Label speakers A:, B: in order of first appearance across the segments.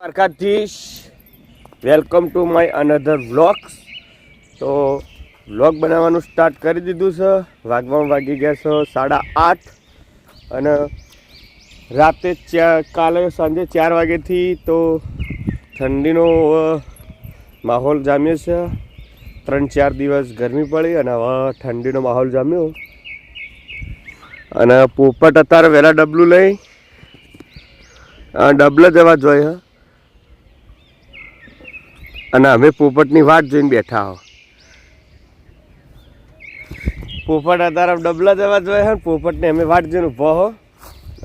A: Dwarkadhish welcome to my another vlogs. તો vlog બનાવવાનું start કરી દીધું છે. વાગી ગયા છે 8:30 અને રાતે કાલે સાંજે 4 વાગ્યાથી તો ઠંડીનો માહોલ જામ્યો છે. 3-4 દિવસ ગરમી પડી અને હવે ઠંડીનો માહોલ જામ્યો અને પોપટ અત્યારે વહેલા ડબલું લઈ ડબલે જવા જોઈએ અને અમે પોપટની વાટ જોઈને બેઠા હો. પોપટ અત્યારે ડબલા જવા જોઈએ છે. પોપટને અમે વાટ જોઈને ઊભા હો.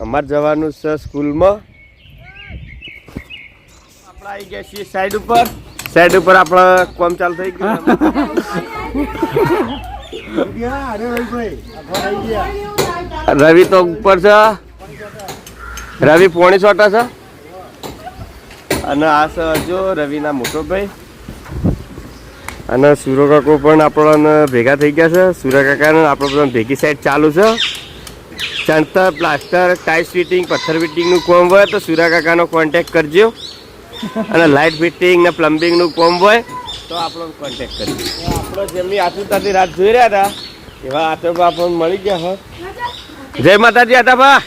A: અમારે જવાનું છે સ્કૂલમાં. આપણે આવી ગયા છીએ સાઈડ ઉપર. સાઈડ ઉપર આપણે કામ ચાલુ થઈ ગયું. રવિ તો ઉપર છે. રવિ પોણી છોટા છે અને આ છે જો રવિના મોટો ભાઈ અને સુરો કાકો પણ આપણને ભેગા થઈ ગયા છે. સુરા કાકાને આપણે બધા ભેગી સાઈડ ચાલુ છે. ચણતર, પ્લાસ્ટર, ટાઇલ્સ ફિટિંગ, પથ્થર ફિટિંગનું કામ હોય તો સુરા કાકાનો કોન્ટેક કરજો અને લાઇટ ફિટિંગ ને પ્લમ્બિંગનું કામ હોય તો આપણો કોન્ટેક કરજો. આપણે જેમની આતુરતાથી રાત જોઈ રહ્યા હતા એવા આતરબા આપણને મળી ગયા હોય. જય માતાજી આતાબા.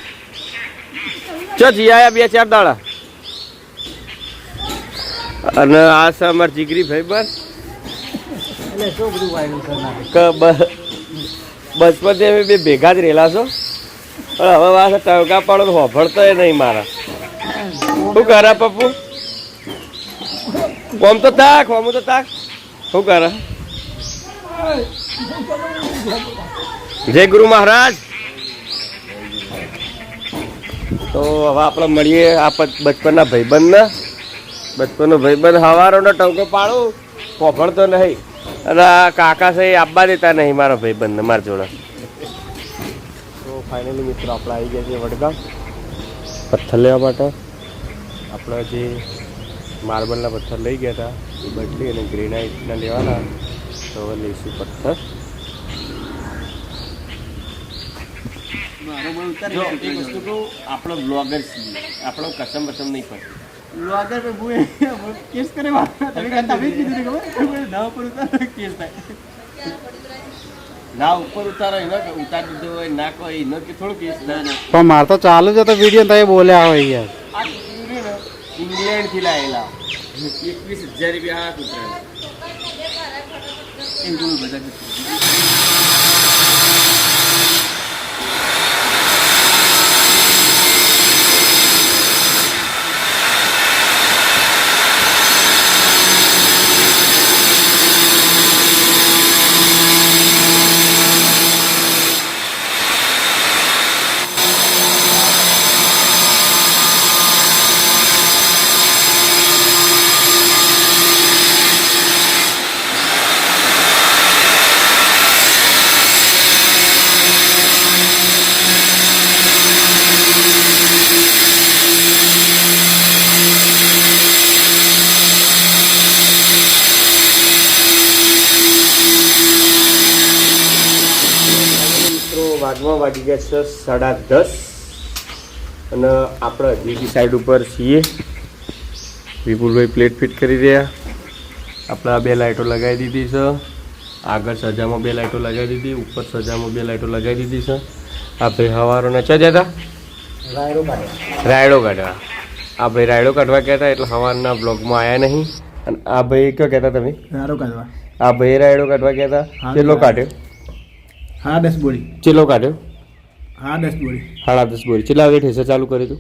A: ચો જી આયા 2-4 દાડા. અને આ છે અમારા જીગરી ભાઈ બસ બચપનથી અમે બે ભેગા જ રહેલા છો પણ હવે વાત ટવકા પાડો હોભળતો નહીં મારા. શું કરે પપ્પુ? કોમ તો તાક હોમું તો તાક. શું કરે? જય ગુરુ મહારાજ. તો હવે આપણે મળીએ આ બચપનના ભાઈબંધને. બચપનનો ભાઈબંધ હવારોનો ટવકો પાડું પોફળતો નહીં અને આ કાકા છે એ આપવા દેતા નહીં મારા ભાઈબંધને મારા જોડે. તો ફાઇનલી મિત્રો આપણે આવી ગયા છીએ વડગામ પથ્થર લેવા માટે. આપણે જે માર્બલના પથ્થર લઈ ગયા હતા એ બદલી અને ગ્રેનાઇટના લેવાના. તો હવે લઈશું પથ્થર. જો એક વસ્તુ કહું, આપણો બ્લોગર છીએ, આપણો કસમ બસમ નહીં પડે.
B: ब्लॉगर पे बुए केस करे तभी कીધું ને ખબર ના ઉપર ઉતાર કેસ થાય.
A: ના ઉપર ઉતારો એનો કે ઉતારી દીધો હોય ના કોઈ એનો કે થોડું કેસ ના ના
B: પણ માર તો ચાલુ જ હતો વિડીયો તો બોલ્યા હોય યાર.
A: આ ઇંગ્લેન્ડ થી લાયેલા 21,000 રૂપિયા હાથ ઉતરાય એ બધા. વાગમાં વાગી ગયા છે 10:30 અને આપણે હજી સાઈડ ઉપર છીએ. વિપુલભાઈ પ્લેટ ફિટ કરી રહ્યા. આપણે આ 2 લાઇટો લગાવી દીધી છે. આગળ સજામાં 2 લાઇટો લગાવી દીધી. ઉપર સજામાં 2 લાઇટો લગાવી દીધી છે. આ ભાઈ હવારો નચા જતા રાયડો કાઢવા. આ ભાઈ રાયડો કાઢવા કહેતા એટલે સવારના બ્લોગમાં આવ્યા નહીં. અને આ ભાઈ કયો કહેતા તમે?
B: રાયડો કાઢવા.
A: આ ભાઈ રાયડો કાઢવા કહેતા. કેટલો કાઢ્યો?
B: 10 બોરી.
A: ચેલો કાઢ્યો?
B: 10 બોરી.
A: 10 બોરી. કેટલા વાગે ઠેસર ચાલુ કર્યું હતું?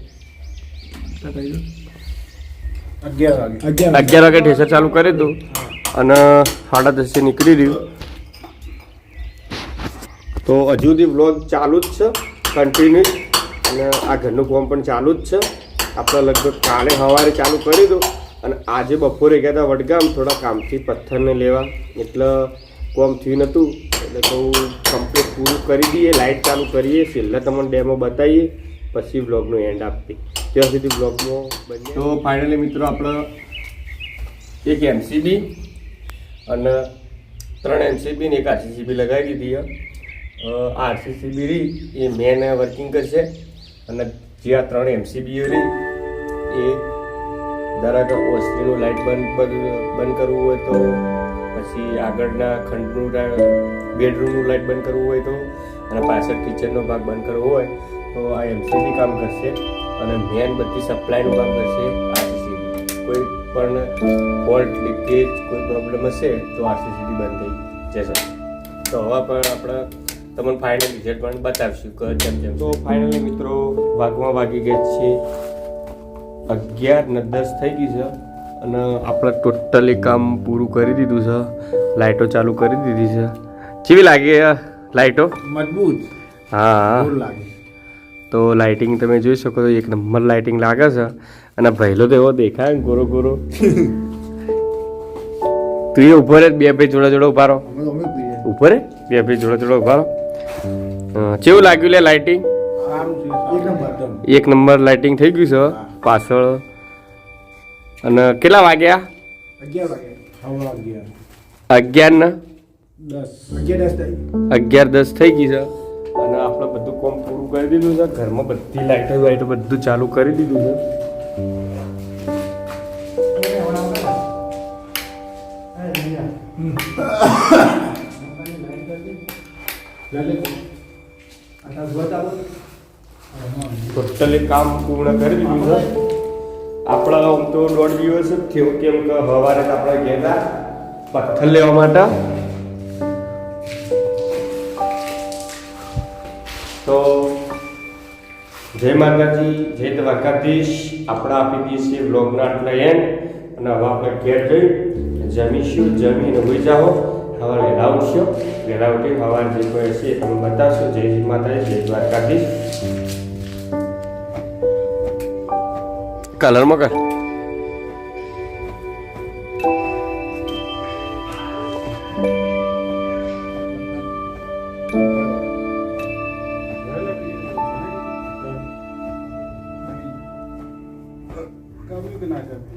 A: 11 વાગે ઠેસર ચાલુ કર્યું હતું અને 10:30 નીકળી રહ્યું. તો હજુ સુધી વ્લોગ ચાલુ જ છે કન્ટિન્યુ. અને આ ઘરનું કામ પણ ચાલુ જ છે. આપણે લગભગ કાલે સવારે ચાલુ કરી દઉં અને આજે બપોરે ગયા હતા વડગામ થોડા કામથી પથ્થરને લેવા એટલે કામ થયું નહોતું એટલે તો કમ્પ્લીટ પૂરું કરી દઈએ. લાઇટ ચાલુ કરીએ, છેલ્લા તમને ડેમો બતાવીએ, પછી બ્લોગનો એન્ડ આપીએ. ત્યાં સુધી બ્લોગમાં બને. તો ફાઇનલી મિત્રો આપણે એક એમસીબી અને 3 એમસીબી ને એક આરસીસીબી લગાવી દીધી. આરસીસીબી રહી એ મેન વર્કિંગ કરશે અને જે આ 3 એમસીબીઓ રહી એ ધારો કે ઓસરીનું લાઇટ બંધ કરવું હોય તો, પછી આગળના ખંડનું બેડરૂમનું લાઇટ બંધ કરવું હોય તો, અને પાછળ કિચનનો ભાગ બંધ કરવો હોય તો આ એમસીબી કામ કરશે. અને મેન બધી સપ્લાયનું કામ કરશે આરસીસીબી. કોઈ પણ ફોલ્ટ લીકેજ કોઈ પ્રોબ્લેમ હશે તો આરસીસીબી બંધ થઈ જશે. તો હવે પણ આપણે તમને ફાઇનલ રિઝલ્ટ પણ બતાવશું કે જેમ તો ફાઇનલી મિત્રો વાગી ગઈ છે 11 ને 10 થઈ ગઈ છે અને આપણે ટોટલી કામ પૂરું કરી દીધું છે. લાઇટો ચાલુ કરી દીધી છે. કેવી લાગી લાઇટો?
B: મજબૂત.
A: હા
B: લાગે.
A: તો લાઇટિંગ તમે જોઈ શકો છો, એક નંબર લાઇટિંગ લાગે છે. અને પહેલો તો એવો દેખાય ને ગોરો ગોરો. તું એ ઉભો રે, બે ભાઈ જોડે જોડે ઉભા રહો. ઉભો રે, બે ભાઈ જોડે જોડે ઉભા રહો. કેવું લાગ્યું લે લાઇટિંગ? એક નંબર લાઇટિંગ થઈ ગયું છે પાછળ. અને કેટલા વાગ્યા? 11 ને 11:10 થઈ ગઈ છે. અને આપણે બધું કામ પૂરું કરી દીધું છે. ઘરમાં બધી લાઇટો બધું ચાલુ કરી દીધું છે. ટોટલી કામ પૂર્ણ કરી દીધું છે. આપણા આમ તો 1.5 દિવસ જ થયો, કેમ કે સવારે આપણે ગયા પથ્થર લેવા માટે. તો જય માતાજી, જય દ્વારકાધીશ. આપણે આપી દઈએ છીએ બ્લોગના આટલા એન્ડ. અને હવે આપણે ઘેર જઈ જમીશું. જમીને હોઈ જાઓ. હવે વહેલા ઉઠશો. વહેલા ઉઠી સવારે જે કોઈ હશે તમે બતાવશો. જય માતાજી, જય દ્વારકાધીશ. કલરમાં કર.
B: कभी भी ना कभी